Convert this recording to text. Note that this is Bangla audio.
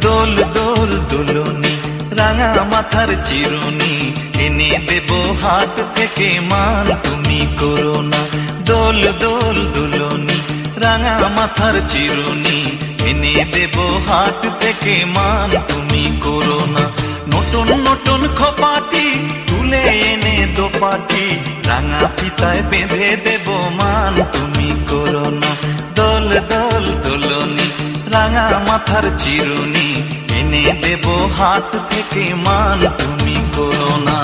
দোল দোল দোলনি রাঙা মাথার চিরুনি এনে দেব হাট থেকে মান তুমি করো না। দোল দোল দোলনি রাঙা মাথার চিরুনি এনে দেব হাট থেকে মান তুমি করো না। নতুন নতুন খোপাটি তুলে এনে দোপাটি রাঙা ফিতায় বেঁধে দেব মান তুমি করো না। দোল দোল দোলনি রাঙা মাথার চিরুনি এনে দেব হাট থেকে মান তুমি করো না।